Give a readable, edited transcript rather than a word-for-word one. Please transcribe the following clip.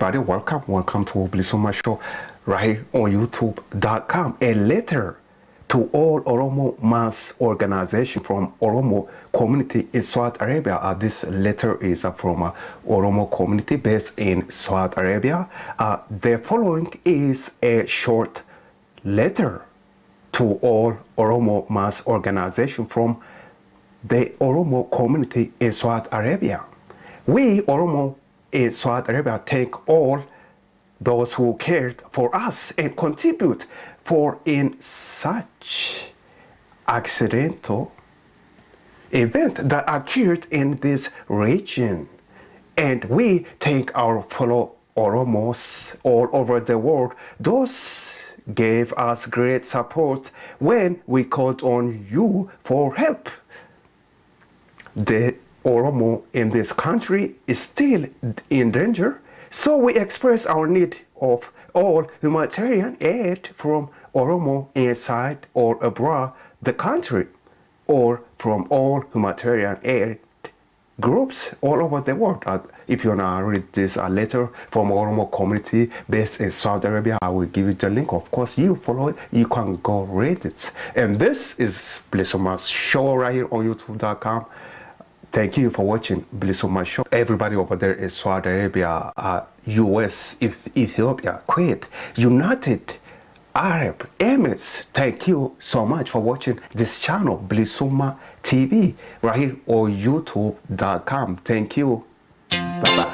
everybody, welcome to Bilisuma Show right here on YouTube.com. A letter to all Oromo mass organization from Oromo community in Saudi Arabia. This letter is from Oromo community based in Saudi Arabia. The following is a short letter to all Oromo mass organization from the Oromo community in Saudi Arabia. We Oromo in Saudi Arabia thank all those who cared for us and contribute for in such accidental event that occurred in this region. And we thank our fellow Oromos all over the world. Those gave us great support when we called on you for help. The Oromo in this country is still in danger, so we express our need of all humanitarian aid from Oromo inside or abroad the country, or from all humanitarian aid groups all over the world. If you want to read this letter from Oromo community based in Saudi Arabia, I will give you the link. Of course, you follow it, you can go read it. And this is Bilisuma's show right here on YouTube.com. Thank you for watching Bilisuma Show. Everybody over there in Saudi Arabia, US, Ethiopia, Kuwait, United Arab Emirates. Thank you so much for watching this channel, Bilisuma TV, right here on YouTube.com. Thank you. Bye-bye.